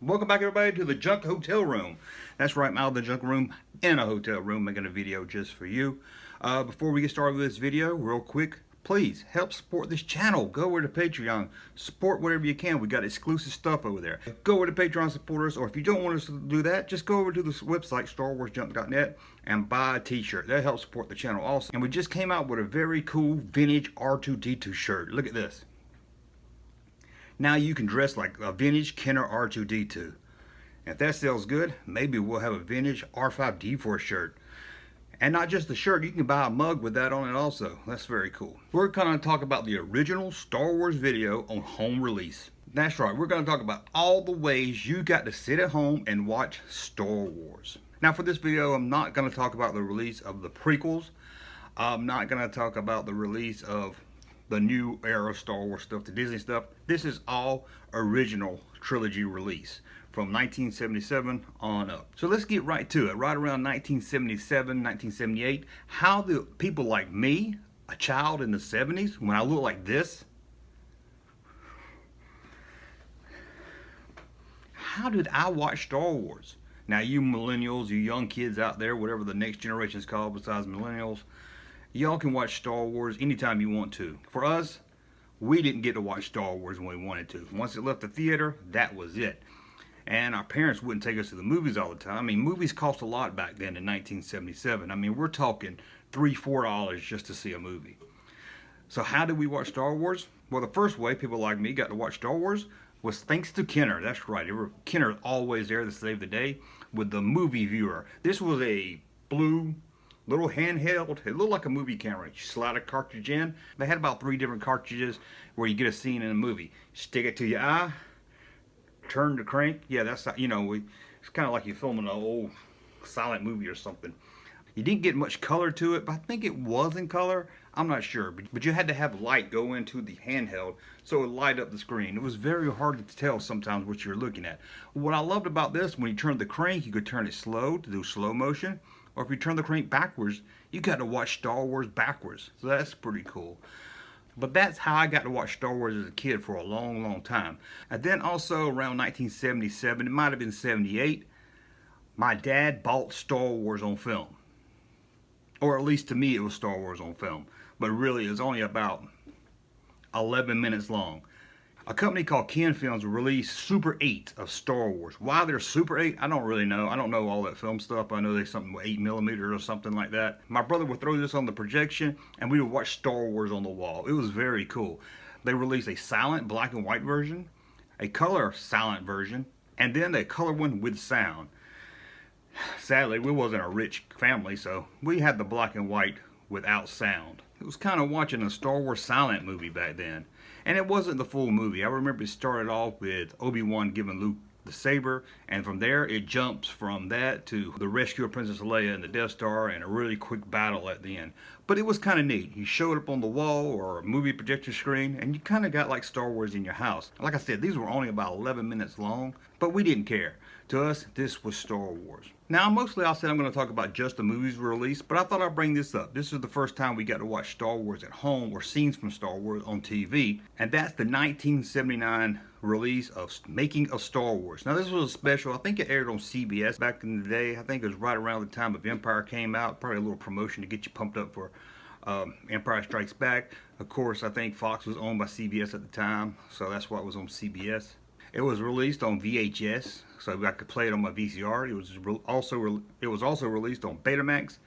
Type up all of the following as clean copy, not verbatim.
Welcome back everybody to the Junk Hotel Room. That's right, I'm out of the junk room in a hotel room making a video just for you. Before we get started with this video, real quick, please help support this channel. Go over to Patreon, support whatever you can. We got exclusive stuff over there. Go over to Patreon, support us, or if you don't want us to do that, just go over to this website, starwarsjunk.net, and buy a t-shirt. That helps support the channel also. And we just came out with a very cool vintage R2-D2 shirt. Look at this. Now you can dress like a vintage Kenner R2-D2. If that sells good, maybe we'll have a vintage R5-D4 shirt. And not just the shirt, you can buy a mug with that on it also. That's very cool. We're going to talk about the original Star Wars video on home release. That's right, we're going to talk about all the ways you got to sit at home and watch Star Wars. Now for this video, I'm not going to talk about the release of the prequels. I'm not going to talk about the release of the new era Star Wars stuff, the Disney stuff. This is all original trilogy release from 1977 on up. So let's get right to it. Right around 1977, 1978, how do people like me, a child in the 70s, when I look like this, how did I watch Star Wars? Now you millennials, you young kids out there, whatever the next generation is called besides millennials, y'all can watch Star Wars anytime you want to. For us, we didn't get to watch Star Wars when we wanted to. Once it left the theater, that was it. And our parents wouldn't take us to the movies all the time. I mean, movies cost a lot back then in 1977. I mean, we're talking $3, $4 just to see a movie. So how did we watch Star Wars? Well, the first way people like me got to watch Star Wars was thanks to Kenner. That's right. Kenner always there to save the day with the movie viewer. This was a blue little handheld. It looked like a movie camera. You slide a cartridge in. They had about 3 different cartridges where you get a scene in a movie. Stick it to your eye, turn the crank. Yeah, that's how, it's kind of like you're filming an old silent movie or something. You didn't get much color to it, but I think it was in color. I'm not sure, but you had to have light go into the handheld so it would light up the screen. It was very hard to tell sometimes what you're looking at. What I loved about this, when you turned the crank, you could turn it slow to do slow motion. Or if you turn the crank backwards, you got to watch Star Wars backwards. So that's pretty cool. But that's how I got to watch Star Wars as a kid for a long, long time. And then also around 1977, it might have been 78, my dad bought Star Wars on film. Or at least to me it was Star Wars on film. But really it was only about 11 minutes long. A company called Ken Films released Super 8 of Star Wars. Why they're Super 8, I don't really know. I don't know all that film stuff. I know there's something with 8mm or something like that. My brother would throw this on the projection and we would watch Star Wars on the wall. It was very cool. They released a silent black and white version, a color silent version, and then a color one with sound. Sadly, we wasn't a rich family, so we had the black and white without sound. It was kind of watching a Star Wars silent movie back then. And it wasn't the full movie. I remember it started off with Obi-Wan giving Luke the saber, and from there it jumps from that to the rescue of Princess Leia and the Death Star and a really quick battle at the end. But it was kind of neat. You showed up on the wall or a movie projector screen and you kind of got like Star Wars in your house. Like I said, these were only about 11 minutes long, but we didn't care. To us, this was Star Wars. Now, mostly I said I'm going to talk about just the movies released, but I thought I'd bring this up. This is the first time we got to watch Star Wars at home or scenes from Star Wars on TV, and that's the 1979 release of Making of Star Wars. Now, this was a special. I think it aired on CBS back in the day. I think it was right around the time of Empire came out. Probably a little promotion to get you pumped up for Empire Strikes Back. Of course, I think Fox was owned by CBS at the time, so that's why it was on CBS. It was released on VHS, so I could play it on my VCR. It was also released on Betamax.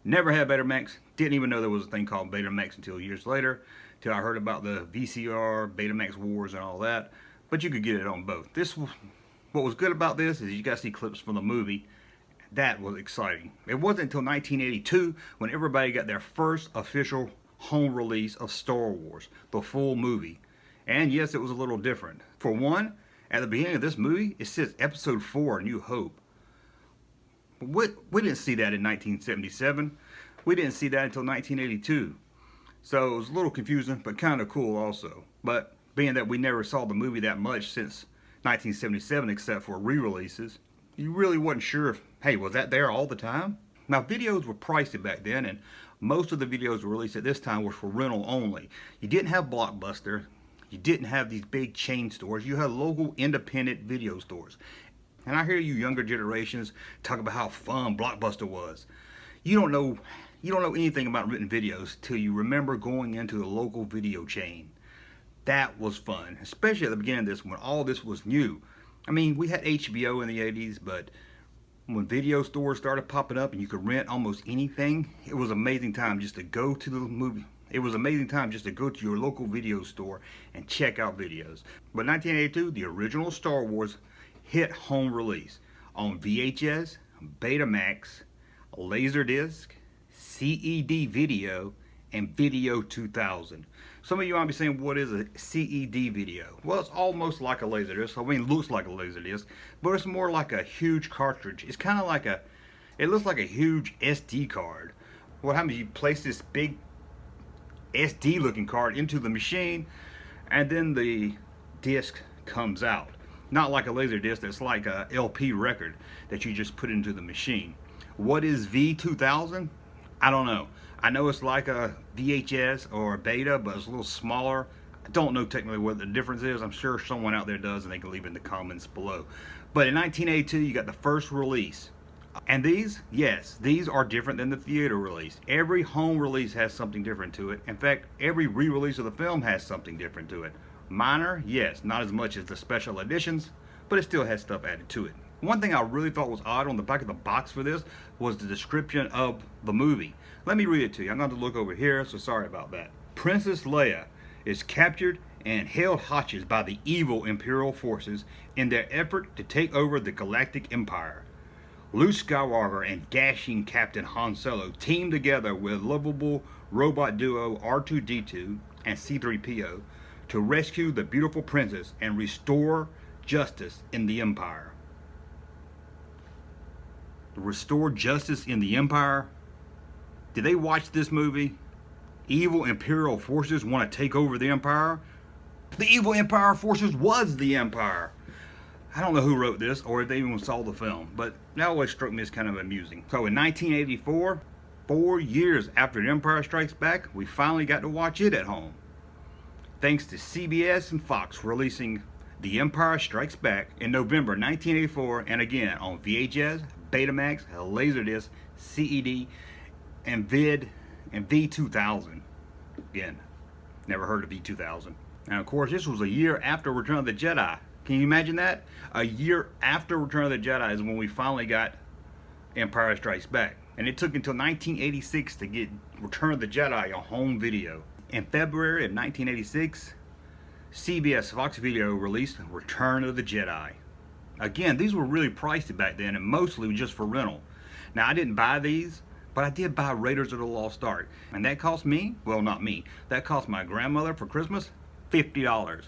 Never had Betamax. Didn't even know there was a thing called Betamax until years later, till I heard about the VCR, Betamax wars, and all that. But you could get it on both. What was good about this is you got to see clips from the movie. That was exciting. It wasn't until 1982 when everybody got their first official home release of Star Wars, the full movie. And yes, it was a little different. For one, at the beginning of this movie, it says Episode 4, New Hope. We didn't see that in 1977. We didn't see that until 1982. So it was a little confusing, but kind of cool also. But being that we never saw the movie that much since 1977, except for re-releases, you really wasn't sure if, hey, was that there all the time? Now, videos were pricey back then, and most of the videos released at this time were for rental only. You didn't have Blockbuster. You didn't have these big chain stores. You had local independent video stores. And I hear you younger generations talk about how fun Blockbuster was. You don't know anything about written videos till you remember going into the local video chain. That was fun, especially at the beginning of this when all this was new. I mean, we had HBO in the 80s, but when video stores started popping up and you could rent almost anything, it was an amazing time just to go to the movie. It was an amazing time just to go to your local video store and check out videos. But 1982, the original Star Wars hit home release on VHS, Betamax, Laserdisc, CED video, and Video 2000. Some of you might be saying, what is a CED video? Well, it's almost like a Laserdisc. I mean, it looks like a Laserdisc, but it's more like a huge cartridge. It's kind of like it looks like a huge SD card. What happens is you place this big SD looking card into the machine, and then the disc comes out. Not like a Laserdisc, that's like a LP record that you just put into the machine. What is V2000? I don't know. I know it's like a VHS or a Beta, but it's a little smaller. I don't know technically what the difference is. I'm sure someone out there does, and they can leave it in the comments below. But in 1982, you got the first release. And these, yes, these are different than the theater release. Every home release has something different to it. In fact, every re-release of the film has something different to it. Minor, yes, not as much as the special editions, but it still has stuff added to it. One thing I really thought was odd on the back of the box for this was the description of the movie. Let me read it to you. I'm going to look over here, so sorry about that. Princess Leia is captured and held hostage by the evil Imperial forces in their effort to take over the Galactic Empire. Luke Skywalker and dashing Captain Han Solo team together with lovable robot duo R2-D2 and C-3PO to rescue the beautiful princess and restore justice in the Empire. Restore justice in the Empire? Did they watch this movie? Evil Imperial forces want to take over the Empire? The evil Empire forces was the Empire. I don't know who wrote this or if they even saw the film, but that always struck me as kind of amusing. So in 1984, 4 years after The Empire Strikes Back, we finally got to watch it at home. Thanks to CBS and Fox releasing The Empire Strikes Back in November 1984, and again on VHS, Betamax, Laserdisc, CED, and Vid, and V2000. Again, never heard of V2000. And of course, this was a year after Return of the Jedi. Can you imagine that? A year after Return of the Jedi is when we finally got Empire Strikes Back. And it took until 1986 to get Return of the Jedi on home video. In February of 1986, CBS Fox Video released Return of the Jedi. Again, these were really pricey back then and mostly just for rental. Now, I didn't buy these, but I did buy Raiders of the Lost Ark. And that cost me, well, not me, that cost my grandmother for Christmas $50.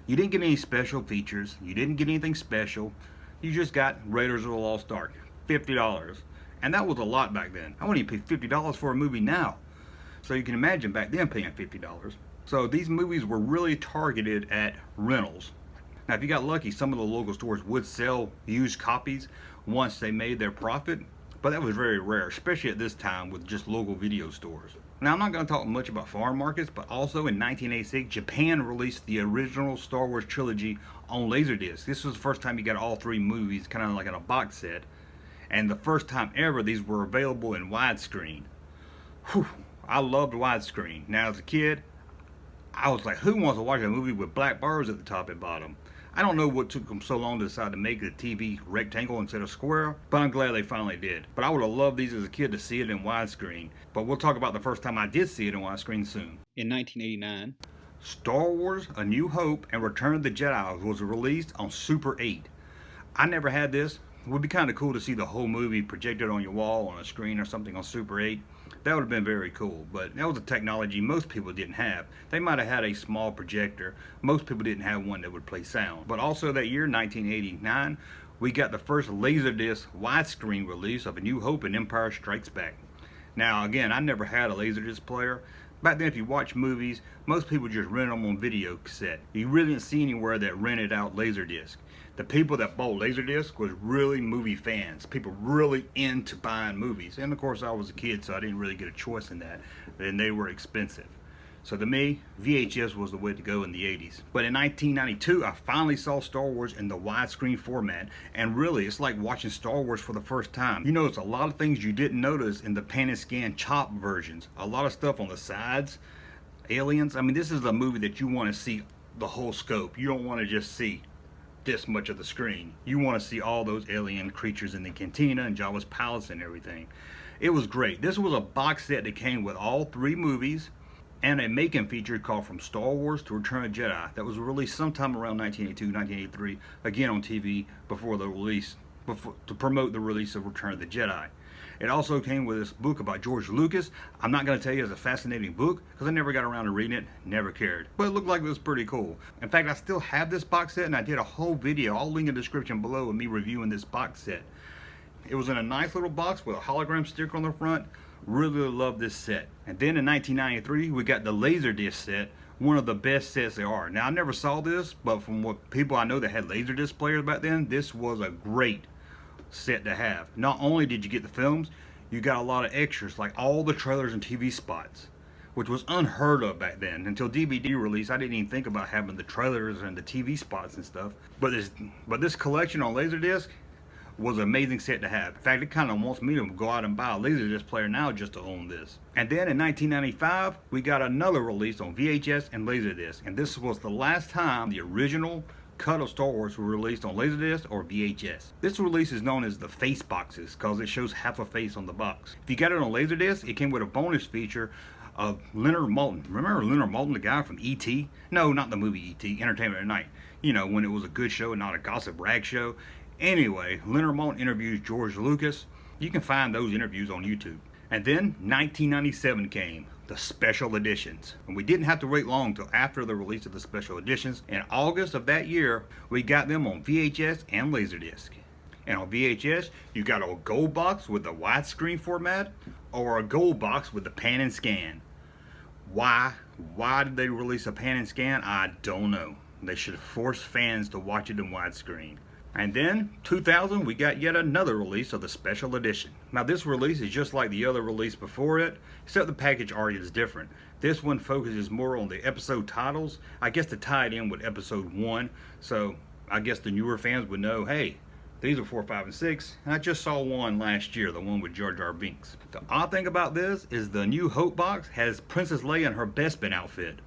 You didn't get any special features. You didn't get anything special. You just got Raiders of the Lost Ark, $50. And that was a lot back then. I wouldn't even pay $50 for a movie now. So you can imagine back then paying $50. So these movies were really targeted at rentals. Now, if you got lucky, some of the local stores would sell used copies once they made their profit, but that was very rare, especially at this time with just local video stores. Now, I'm not going to talk much about foreign markets, but also in 1986, Japan released the original Star Wars trilogy on Laserdisc. This was the first time you got all three movies kind of like in a box set, and the first time ever these were available in widescreen. Whew, I loved widescreen. Now, as a kid, I was like, who wants to watch a movie with black bars at the top and bottom? I don't know what took them so long to decide to make the TV rectangle instead of square, but I'm glad they finally did. But I would have loved these as a kid to see it in widescreen. But we'll talk about the first time I did see it in widescreen soon. In 1989, Star Wars A New Hope and Return of the Jedi was released on Super 8. I never had this. It would be kind of cool to see the whole movie projected on your wall on a screen or something on Super 8. That would have been very cool, but that was a technology most people didn't have. They might have had a small projector. Most people didn't have one that would play sound. But also that year, 1989, we got the first Laserdisc widescreen release of A New Hope and Empire Strikes Back. Now, again, I never had a Laserdisc player. Back then, if you watch movies, most people just rent them on video cassette. You really didn't see anywhere that rented out Laserdisc. The people that bought Laserdisc was really movie fans. People really into buying movies. And of course, I was a kid, so I didn't really get a choice in that. And they were expensive. So to me, VHS was the way to go in the 80s. But in 1992, I finally saw Star Wars in the widescreen format, and really, it's like watching Star Wars for the first time. You notice a lot of things you didn't notice in the pan and scan chop versions. A lot of stuff on the sides, aliens. I mean, this is a movie that you want to see the whole scope. You don't want to just see this much of the screen. You want to see all those alien creatures in the cantina and Jabba's palace and everything. It was great. This was a box set that came with all 3 movies and a making feature called From Star Wars to Return of the Jedi that was released sometime around 1982, 1983, again on TV before the release, to promote the release of Return of the Jedi. It also came with this book about George Lucas. I'm not going to tell you it's a fascinating book because I never got around to reading it, never cared. But it looked like it was pretty cool. In fact, I still have this box set and I did a whole video, I'll link in the description below, of me reviewing this box set. It was in a nice little box with a hologram sticker on the front. Really love this set. And then in 1993, we got the Laserdisc set, one of the best sets there are. Now, I never saw this, but from what people I know that had Laserdisc players back then, this was a great set to have. Not only did you get the films, you got a lot of extras, like all the trailers and TV spots, which was unheard of back then. Until DVD release, I didn't even think about having the trailers and the TV spots and stuff. But this collection on Laserdisc was an amazing set to have. In fact, it kind of wants me to go out and buy a Laserdisc player now just to own this. And then in 1995, we got another release on VHS and Laserdisc. And this was the last time the original cut of Star Wars were released on Laserdisc or VHS. This release is known as the face boxes because it shows half a face on the box. If you got it on Laserdisc, it came with a bonus feature of Leonard Maltin. Remember Leonard Maltin, the guy from E.T.? No, not the movie E.T., Entertainment at Night. You know, when it was a good show and not a gossip rag show. Anyway, Leonard Maltin interviews George Lucas. You can find those interviews on YouTube. And then 1997 came, the special editions. And we didn't have to wait long till after the release of the special editions. In August of that year, we got them on VHS and Laserdisc. And on VHS, you got a gold box with the widescreen format or a gold box with the pan and scan. Why did they release a pan and scan? I don't know. They should have forced fans to watch it in widescreen. And then, 2000, we got yet another release of the special edition. Now this release is just like the other release before it, except the package art is different. This one focuses more on the episode titles, I guess to tie it in with episode 1, so I guess the newer fans would know, hey, these are 4, 5, and 6, and I just saw one last year, the one with Jar Jar Binks. The odd thing about this is the New Hope box has Princess Leia in her Bespin outfit.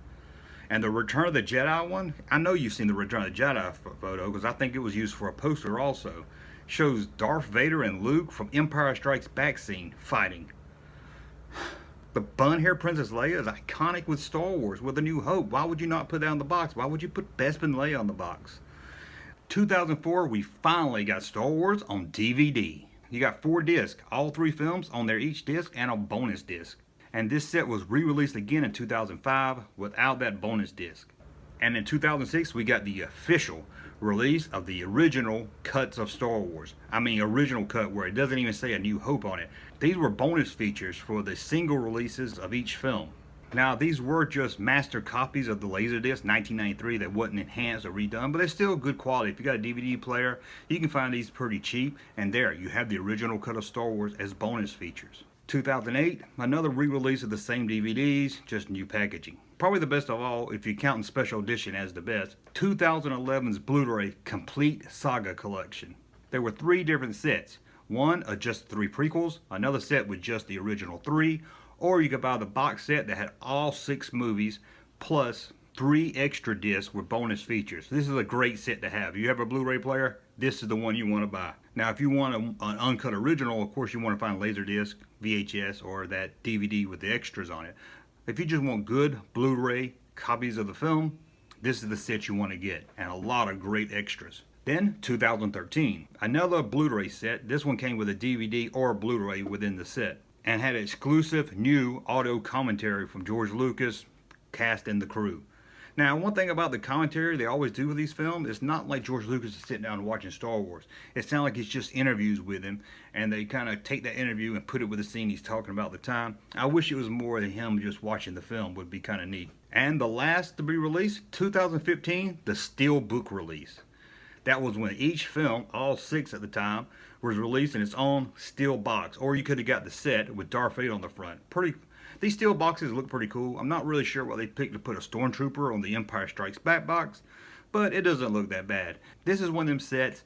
And the Return of the Jedi one, I know you've seen the Return of the Jedi photo because I think it was used for a poster also. Shows Darth Vader and Luke from Empire Strikes Back scene fighting. The bun-hair Princess Leia is iconic with Star Wars, with A New Hope. Why would you not put that on the box? Why would you put Bespin Leia on the box? 2004, we finally got Star Wars on DVD. You got 4 discs, all 3 films on there each disc and a bonus disc. And this set was re-released again in 2005 without that bonus disc. And in 2006, we got the official release of the original cuts of Star Wars. I mean, original cut where it doesn't even say A New Hope on it. These were bonus features for the single releases of each film. Now, these were just master copies of the Laserdisc 1993 that wasn't enhanced or redone, but they're still good quality. If you got a DVD player, you can find these pretty cheap. And there, you have the original cut of Star Wars as bonus features. 2008, another re-release of the same DVDs, just new packaging. Probably the best of all, if you count in special edition as the best, 2011's Blu-ray Complete Saga Collection. There were 3 different sets. One of just 3 prequels, another set with just the original 3, or you could buy the box set that had all 6 movies, plus 3 extra discs with bonus features. This is a great set to have. If you have a Blu-ray player, this is the one you want to buy. Now, if you want an uncut original, of course you want to find Laserdisc, VHS, or that DVD with the extras on it. If you just want good Blu-ray copies of the film, this is the set you want to get, and a lot of great extras. Then, 2013, another Blu-ray set. This one came with a DVD or a Blu-ray within the set, and had exclusive new audio commentary from George Lucas, cast and the crew. Now, one thing about the commentary they always do with these films, it's not like George Lucas is sitting down and watching Star Wars. It sounds like it's just interviews with him, and they kind of take that interview and put it with the scene he's talking about at the time. I wish it was more than him just watching the film. Would be kind of neat. And the last to be released, 2015, the Steelbook release. That was when each film, all 6 at the time, was released in its own steel box. Or you could have got the set with Darth Vader on the front. These steel boxes look pretty cool. I'm not really sure what they picked to put a Stormtrooper on the Empire Strikes Back box, but it doesn't look that bad. This is one of them sets.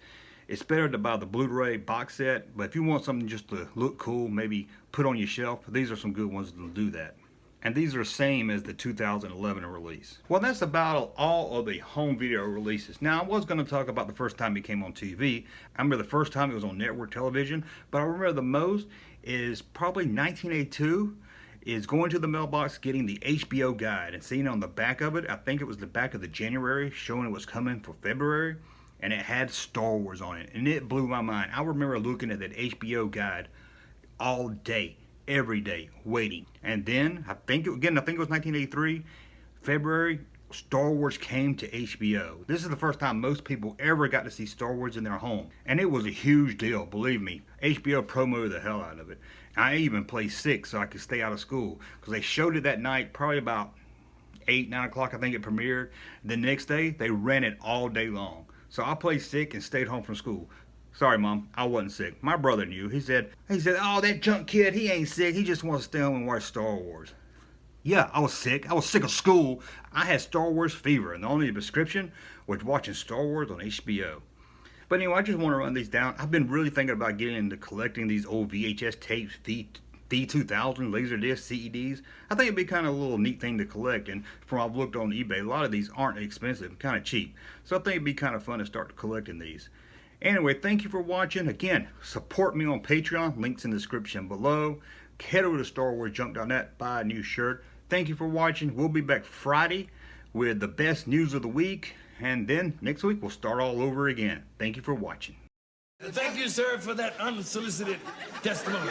It's better to buy the Blu-ray box set, but if you want something just to look cool, maybe put on your shelf, these are some good ones to do that. And these are the same as the 2011 release. Well, that's about all of the home video releases. Now, I was going to talk about the first time it came on TV. I remember the first time it was on network television, but I remember the most is probably 1982, is going to the mailbox, getting the HBO guide, and seeing on the back of it, I think it was the back of the January, showing it was coming for February, and it had Star Wars on it, and it blew my mind. I remember looking at that HBO guide all day, every day, waiting. And then, I think it was 1983, February, Star Wars came to HBO. This is the first time most people ever got to see Star Wars in their home. And it was a huge deal, believe me. HBO promoted the hell out of it. I even played sick so I could stay out of school, because they showed it that night, probably about 8, 9 o'clock, I think it premiered. The next day, they ran it all day long. So I played sick and stayed home from school. Sorry, Mom, I wasn't sick. My brother knew. He said, oh, that junk kid, he ain't sick. He just wants to stay home and watch Star Wars. Yeah, I was sick. I was sick of school. I had Star Wars fever, and the only prescription was watching Star Wars on HBO. But anyway, I just want to run these down. I've been really thinking about getting into collecting these old VHS tapes, V2000, Laserdisc, CEDs. I think it'd be kind of a little neat thing to collect, and from what I've looked on eBay, a lot of these aren't expensive, kind of cheap. So I think it'd be kind of fun to start collecting these. Anyway, thank you for watching. Again, support me on Patreon. Links in the description below. Head over to StarWarsJunk.net, buy a new shirt. Thank you for watching. We'll be back Friday with the best news of the week. And then next week, we'll start all over again. Thank you for watching. Thank you, sir, for that unsolicited testimony.